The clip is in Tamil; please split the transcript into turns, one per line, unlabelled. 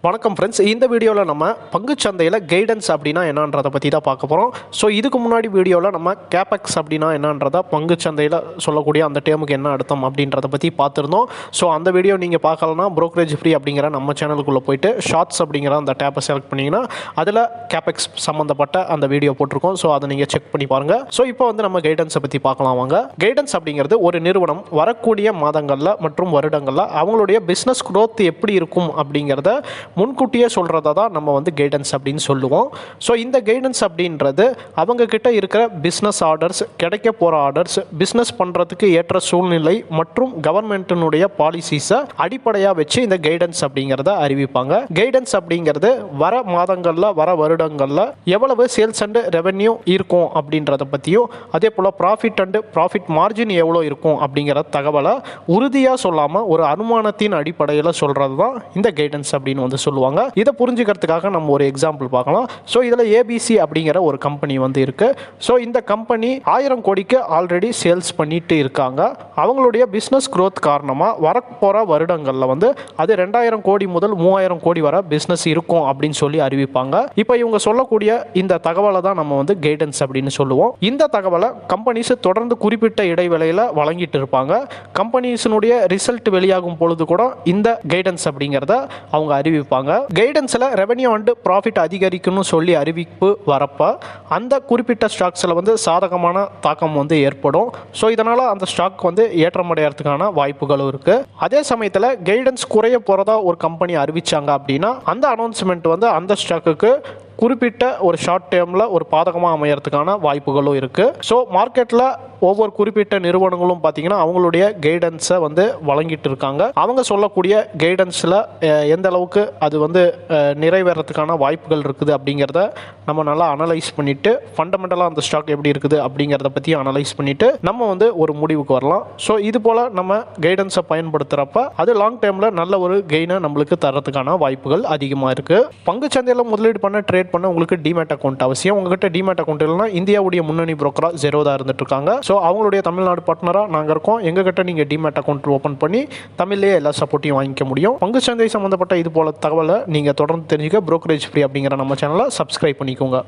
வணக்கம் ஃப்ரெண்ட்ஸ், இந்த வீடியோவில் நம்ம பங்குச்சந்தையில் கைடன்ஸ் அப்படின்னா என்னன்றதை பற்றி தான் பார்க்க போகிறோம். ஸோ இதுக்கு முன்னாடி வீடியோவில் நம்ம கேபெக்ஸ் அப்படின்னா என்னன்றதை பங்குச்சந்தையில் சொல்லக்கூடிய அந்த டேமுக்கு என்ன அர்த்தம் அப்படின்றத பற்றி பார்த்துருந்தோம். ஸோ அந்த வீடியோ நீங்கள் பார்க்கலன்னா ப்ரோக்கரேஜ் ஃப்ரீ அப்படிங்கிற நம்ம சேனலுக்குள்ளே போயிட்டு ஷார்ட்ஸ் அப்படிங்கிற அந்த டேப்பை செலக்ட் பண்ணிங்கன்னா அதில் கேபெக்ஸ் சம்மந்தப்பட்ட அந்த வீடியோ போட்டிருக்கோம். ஸோ அதை நீங்கள் செக் பண்ணி பாருங்கள். ஸோ இப்போ வந்து நம்ம கைடன்ஸை பற்றி பார்க்கலாம் வாங்க. கைடன்ஸ் அப்படிங்கிறது ஒரு நிறுவனம் வரக்கூடிய மாதங்களில் மற்றும் வருடங்களில் அவங்களுடைய பிஸ்னஸ் growth எப்படி இருக்கும் அப்படிங்கிறத முன்கூட்டியே சொல்கிறத தான் நம்ம வந்து கைடன்ஸ் அப்படின்னு சொல்லுவோம். ஸோ இந்த கைடன்ஸ் அப்படின்றது அவங்கக்கிட்ட இருக்கிற பிஸ்னஸ் ஆர்டர்ஸ், கிடைக்க போகிற ஆர்டர்ஸ், பிஸ்னஸ் பண்ணுறதுக்கு ஏற்ற சூழ்நிலை மற்றும் கவர்மெண்ட்டினுடைய பாலிசிஸை அடிப்படையாக வச்சு இந்த கைடன்ஸ் அப்படிங்கிறத அறிவிப்பாங்க. கைடன்ஸ் அப்படிங்கிறது வர மாதங்களில் வர வருடங்களில் எவ்வளவு சேல்ஸ் அண்ட் ரெவென்யூ இருக்கும் அப்படின்றத பற்றியும், அதே போல் ப்ராஃபிட் அண்ட் ப்ராஃபிட் மார்ஜின் எவ்வளோ இருக்கும் அப்படிங்கிற தகவலை உறுதியாக சொல்லாமல் ஒரு அனுமானத்தின் அடிப்படையில் சொல்கிறது தான் இந்த கைடன்ஸ் அப்படின்னு வந்து சொல்லுவாங்க. இதை புரிஞ்சுக்கிறதுக்காக நம்ம ஒரு எக்ஸாம்பிள் பார்க்கலாம். ஸோ இதில் ஏபிசி அப்படிங்கிற ஒரு கம்பெனி வந்து இருக்கு. ஸோ இந்த கம்பெனி 1000 கோடிக்கு ஆல்ரெடி சேல்ஸ் பண்ணிட்டு இருக்காங்க. அவங்களுடைய பிஸ்னஸ் growth காரணமாக வரப்போகிற வருடங்களில் வந்து அது 2000 கோடி முதல் 3000 கோடி வரை பிஸ்னஸ் இருக்கும் அப்படின்னு சொல்லி அறிவிப்பாங்க. இப்போ இவங்க சொல்லக்கூடிய இந்த தகவலை தான் நம்ம வந்து கைடன்ஸ் அப்படின்னு சொல்லுவோம். இந்த தகவலை கம்பெனிஸ் தொடர்ந்து குறிப்பிட்ட இடைவேளையில் வழங்கிட்டு இருப்பாங்க. கம்பெனிஸினுடைய ரிசல்ட் வெளியாகும் பொழுது கூட இந்த கைடன்ஸ் அப்படிங்கிறத அவங்க அறிவிப்பாங்க. கைடன்ஸில் ரெவென்யூ அண்ட் ப்ராஃபிட் அதிகரிக்கணும்னு சொல்லி அறிவிப்பு வரப்ப அந்த குறிப்பிட்ட ஸ்டாக்ஸில் வந்து சாதகமான தாக்கம் வந்து ஏற்படும். ஸோ இதனால் அந்த ஸ்டாக் வந்து ஏற்றமடைகிறதுக்கான வாய்ப்புகளும் இருக்குது. அதே சமயத்தில் கைடன்ஸ் குறைய போகிறதா ஒரு கம்பெனி அறிவிச்சாங்க அப்படின்னா அந்த அனௌன்ஸ்மெண்ட் வந்து அந்த ஸ்டாக்குக்கு குறிப்பிட்ட ஒரு ஷார்ட் டேர்மில் ஒரு பாதகமாக அமையறதுக்கான வாய்ப்புகளும் இருக்குது. ஸோ மார்க்கெட்டில் ஒவ்வொரு குறிப்பிட்ட நிறுவனங்களும் பார்த்தீங்கன்னா அவங்களுடைய கைடன்ஸை வந்து வழங்கிட்டு இருக்காங்க. அவங்க சொல்லக்கூடிய கைடன்ஸில் எந்த அளவுக்கு அது வந்து நிறைவேறதுக்கான வாய்ப்புகள் இருக்குது அப்படிங்கிறத நம்ம நல்லா அனலைஸ் பண்ணிவிட்டு ஃபண்டமெண்டலாக அந்த ஸ்டாக் எப்படி இருக்குது அப்படிங்கிறத பற்றி அனலைஸ் பண்ணிவிட்டு நம்ம வந்து ஒரு முடிவுக்கு வரலாம். ஸோ இது போல் நம்ம கைடன்ஸை பயன்படுத்துகிறப்ப அது லாங் டேர்மில் நல்ல ஒரு கெயினை நம்மளுக்கு தரத்துக்கான வாய்ப்புகள் அதிகமாக இருக்குது. பங்குச்சந்தையில் முதலீடு பண்ண ட்ரேட் பண்ண உங்களுக்கு டிமேட் அக்கௌண்ட் அவசியம். உங்ககிட்ட டிமேட் அக்கௌண்ட் இல்லைனா இந்தியாவுடைய முன்னணி புரோக்கரா ஜெரோதா இருந்துட்டு இருக்காங்க. ஸோ அவங்களுடைய தமிழ்நாடு பார்ட்னராக நாங்கள் இருக்கோம். எங்ககிட்ட நீங்கள் டிமேட் அக்கௌண்ட் ஓப்பன் பண்ணி தமிழ்லேயே எல்லா சப்போர்ட்டையும் வாங்கிக்க முடியும். பங்குச்சந்தை சம்மந்தப்பட்ட இது போல தகவலை நீங்கள் தொடர்ந்து தெரிஞ்சுக்க ப்ரோக்கரேஜ் ஃப்ரீ அப்படிங்கிற நம்ம சேனலை சப்ஸ்கிரைப் பண்ணிக்கோங்க.